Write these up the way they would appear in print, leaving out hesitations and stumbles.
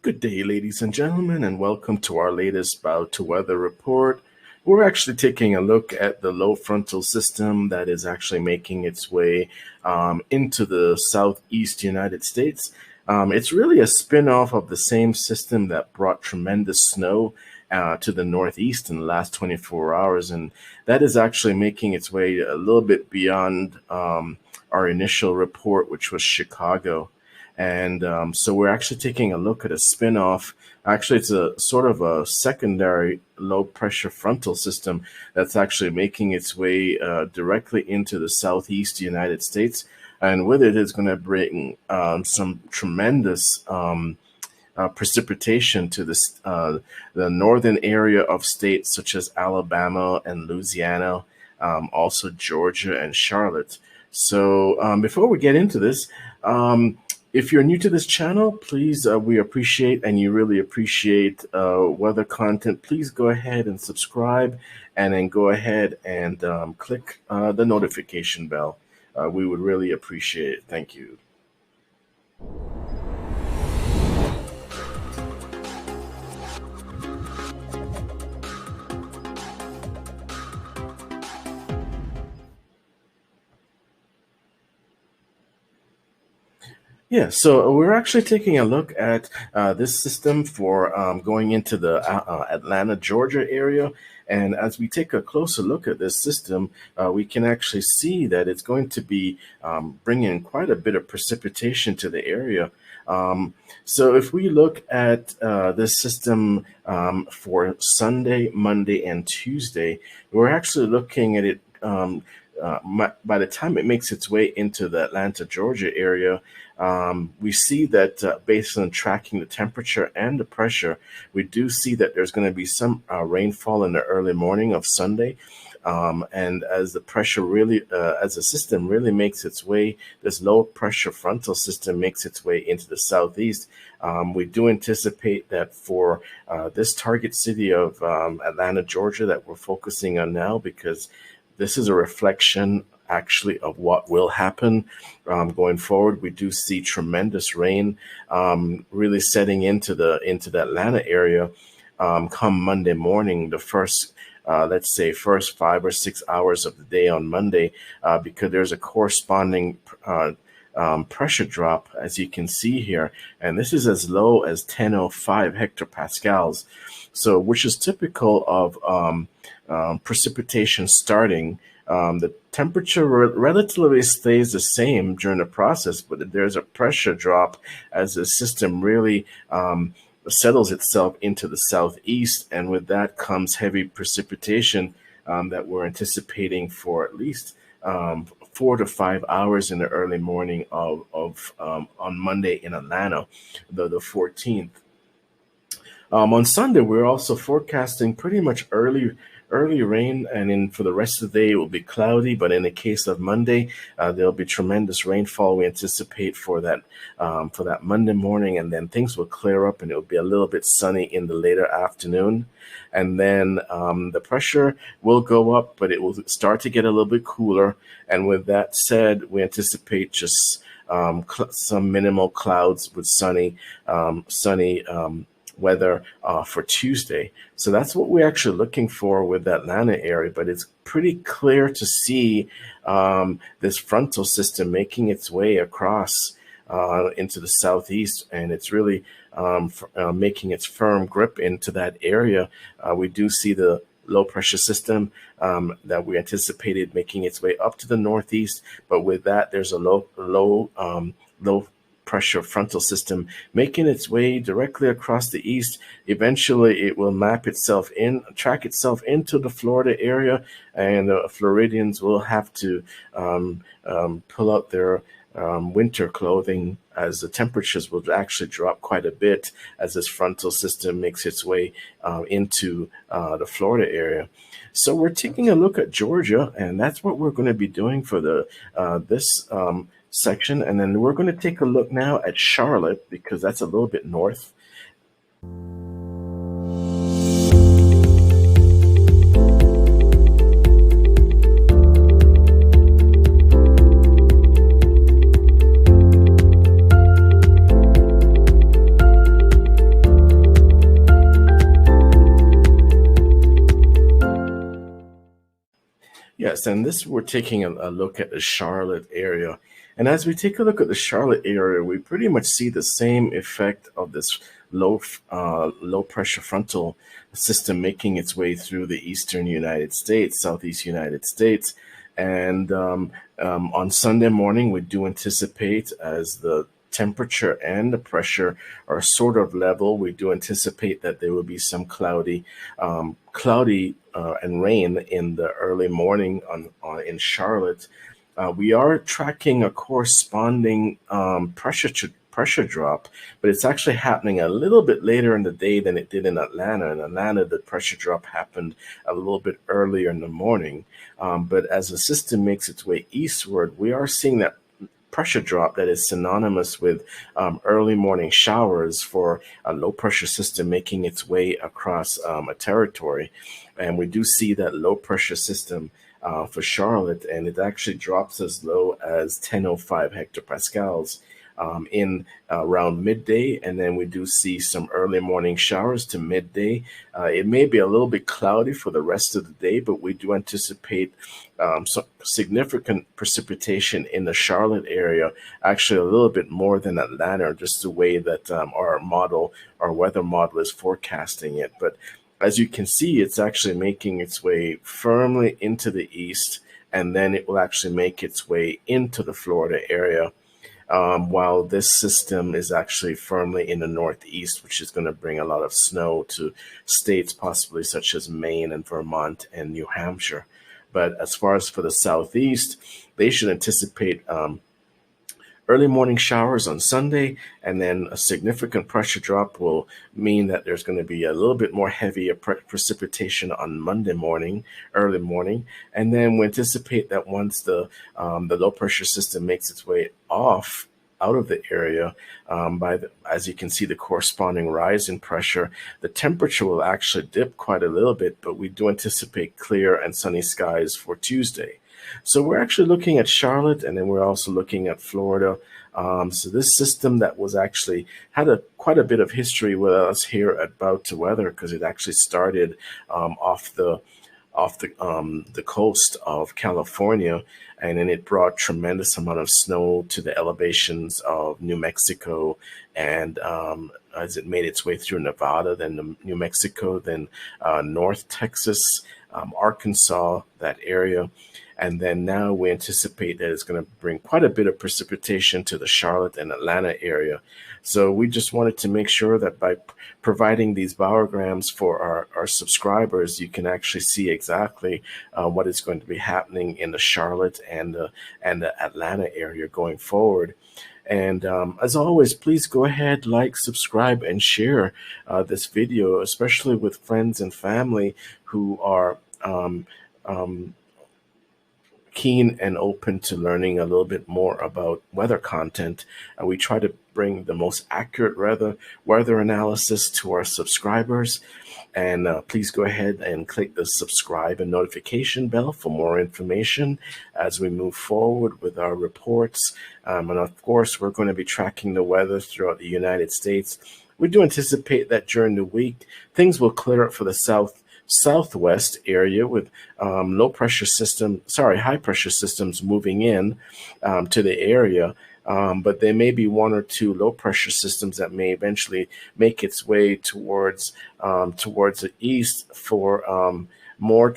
Good day, ladies and gentlemen, and welcome to our latest bout to weather report. We're actually taking a look at the low frontal system that is actually making its way into the southeast United States. It's really a spin-off of the same system that brought tremendous snow to the northeast in the last 24 hours, and that is actually making its way a little bit beyond our initial report, which was Chicago. And so we're actually taking a look at a spin-off. Actually, it's a sort of a secondary low pressure frontal system that's actually making its way directly into the southeast United States. And with it is going to bring some tremendous precipitation to the northern area of states such as Alabama and Louisiana, also Georgia and Charlotte. So before we get into this, if you're new to this channel, please, we appreciate and you really appreciate weather content. Please go ahead and subscribe and then go ahead and click the notification bell. We would really appreciate it. Thank you. Yeah, so we're actually taking a look at this system for going into the Atlanta, Georgia area. And as we take a closer look at this system, we can actually see that it's going to be bringing quite a bit of precipitation to the area. So if we look at this system for Sunday, Monday, and Tuesday, we're actually looking at it by the time it makes its way into the Atlanta, Georgia area. We see that based on tracking the temperature and the pressure, we do see that there's going to be some rainfall in the early morning of Sunday. And as the pressure really, as the system really makes its way, this low pressure frontal system makes its way into the southeast. We do anticipate that for this target city of Atlanta, Georgia, that we're focusing on now, because this is a reflection actually of what will happen going forward. We do see tremendous rain really setting into the Atlanta area come Monday morning, the first let's say first 5 or 6 hours of the day on Monday, because there's a corresponding pressure drop, as you can see here, and this is as low as 1005 hectopascals, so which is typical of precipitation starting. The temperature relatively stays the same during the process, but there's a pressure drop as the system really settles itself into the southeast, and with that comes heavy precipitation that we're anticipating for at least 4 to 5 hours in the early morning of on Monday in Atlanta, the 14th. On Sunday, we're also forecasting pretty much early rain, and then for the rest of the day it will be cloudy. But in the case of Monday, there'll be tremendous rainfall we anticipate for that Monday morning, and then things will clear up and it'll be a little bit sunny in the later afternoon. And then the pressure will go up, but it will start to get a little bit cooler. And with that said, we anticipate just some minimal clouds with sunny weather for Tuesday. So that's what we're actually looking for with the Atlanta area, but it's pretty clear to see this frontal system making its way across into the southeast, and it's really making its firm grip into that area. We do see the low pressure system that we anticipated making its way up to the northeast, but with that there's a low pressure frontal system making its way directly across the east. Eventually it will track itself into the Florida area, and Floridians will have to pull out their winter clothing, as the temperatures will actually drop quite a bit as this frontal system makes its way into the Florida area. So we're taking a look at Georgia, and that's what we're going to be doing for this section. And then we're going to take a look now at Charlotte, because that's a little bit north. Yes, and this we're taking a look at the Charlotte area. And as we take a look at the Charlotte area, we pretty much see the same effect of this low pressure frontal system making its way through the eastern United States, southeast United States. And on Sunday morning, we do anticipate, as the temperature and the pressure are sort of level, we do anticipate that there will be some cloudy and rain in the early morning in Charlotte. We are tracking a corresponding pressure drop, but it's actually happening a little bit later in the day than it did in Atlanta. In Atlanta, the pressure drop happened a little bit earlier in the morning. But as the system makes its way eastward, we are seeing that pressure drop that is synonymous with early morning showers for a low pressure system making its way across a territory. And we do see that low pressure system for Charlotte, and it actually drops as low as 1005 hectopascals in around midday, and then we do see some early morning showers to midday. It may be a little bit cloudy for the rest of the day, but we do anticipate some significant precipitation in the Charlotte area, actually a little bit more than Atlanta, just the way that our weather model is forecasting it. But as you can see, it's actually making its way firmly into the east, and then it will actually make its way into the Florida area. While this system is actually firmly in the northeast, which is going to bring a lot of snow to states possibly such as Maine and Vermont and New Hampshire. But as far as for the southeast, they should anticipate early morning showers on Sunday, and then a significant pressure drop will mean that there's going to be a little bit more heavier precipitation on Monday morning, early morning, and then we anticipate that once the low pressure system makes its way out of the area, as you can see, the corresponding rise in pressure, the temperature will actually dip quite a little bit, but we do anticipate clear and sunny skies for Tuesday. So we're actually looking at Charlotte, and then we're also looking at Florida. So this system that was actually had quite a bit of history with us here at Bout to Weather, because it actually started off the coast of California, and then it brought tremendous amount of snow to the elevations of New Mexico, and as it made its way through Nevada, then New Mexico, then North Texas, Arkansas, that area. And then now we anticipate that it's going to bring quite a bit of precipitation to the Charlotte and Atlanta area. So we just wanted to make sure that by providing these barograms for our subscribers, you can actually see exactly what is going to be happening in the Charlotte and the Atlanta area going forward. And as always, please go ahead, like, subscribe, and share this video, especially with friends and family who are keen and open to learning a little bit more about weather content. And we try to bring the most accurate weather analysis to our subscribers. And please go ahead and click the subscribe and notification bell for more information as we move forward with our reports. And of course, we're going to be tracking the weather throughout the United States. We do anticipate that during the week, things will clear up for the southwest area with high pressure systems moving in to the area. But there may be one or two low pressure systems that may eventually make its way towards the east for more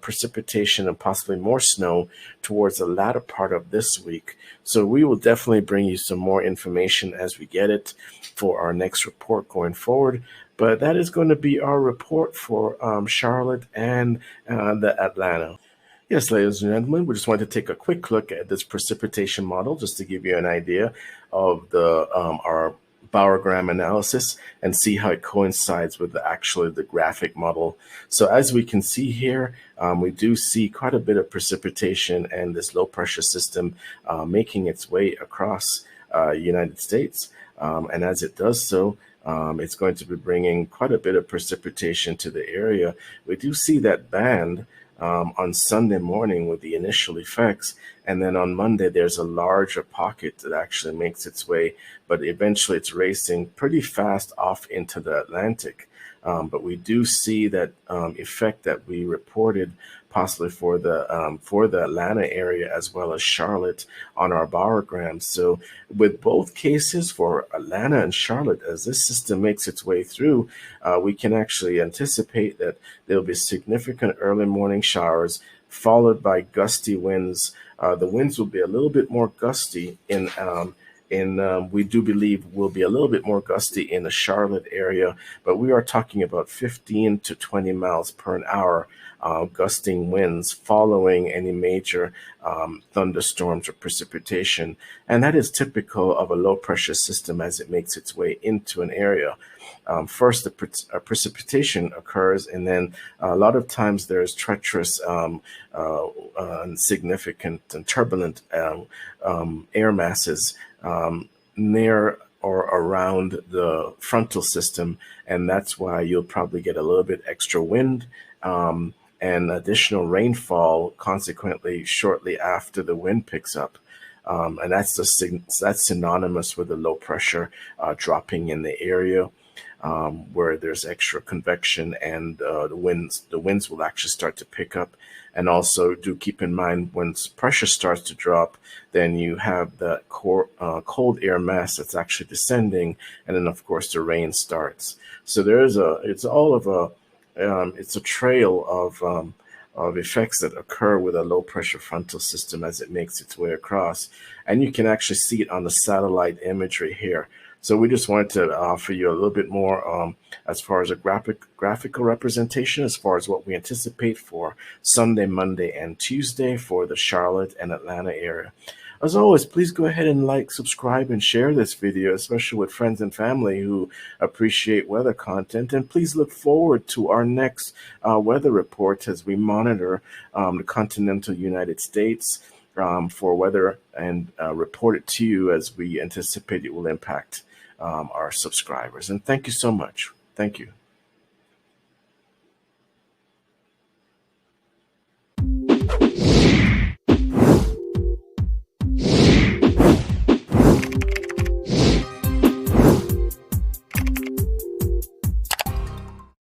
precipitation and possibly more snow towards the latter part of this week. So we will definitely bring you some more information as we get it for our next report going forward. But that is going to be our report for Charlotte and the Atlanta. Yes, ladies and gentlemen, we just wanted to take a quick look at this precipitation model just to give you an idea of our barogram analysis and see how it coincides with the graphic model. So as we can see here, we do see quite a bit of precipitation and this low pressure system making its way across United States. And as it does so, it's going to be bringing quite a bit of precipitation to the area. We do see that band on Sunday morning with the initial effects, And then on Monday, there's a larger pocket that actually makes its way, but eventually it's racing pretty fast off into the Atlantic. But we do see that effect that we reported possibly for the Atlanta area as well as Charlotte on our barograms. So with both cases for Atlanta and Charlotte, as this system makes its way through, we can actually anticipate that there'll be significant early morning showers followed by gusty winds. The winds will be a little bit more gusty we do believe will be a little bit more gusty in the Charlotte area, but we are talking about 15 to 20 miles per hour gusting winds following any major thunderstorms or precipitation. And that is typical of a low pressure system as it makes its way into an area. First, the precipitation occurs, and then a lot of times there's treacherous, significant, and turbulent air masses near or around the frontal system, and that's why you'll probably get a little bit extra wind and additional rainfall consequently shortly after the wind picks up. And that's synonymous with the low pressure dropping in the area. Where there's extra convection and the winds will actually start to pick up. And also do keep in mind when pressure starts to drop, then you have the cold air mass that's actually descending, and then of course the rain starts. So it's a trail of effects that occur with a low pressure frontal system as it makes its way across. And you can actually see it on the satellite imagery here. So we just wanted to offer you a little bit more as far as a graphical representation, as far as what we anticipate for Sunday, Monday, and Tuesday for the Charlotte and Atlanta area. As always, please go ahead and like, subscribe, and share this video, especially with friends and family who appreciate weather content. And please look forward to our next weather report as we monitor the continental United States for weather and report it to you as we anticipate it will impact our subscribers. And thank you so much. Thank you.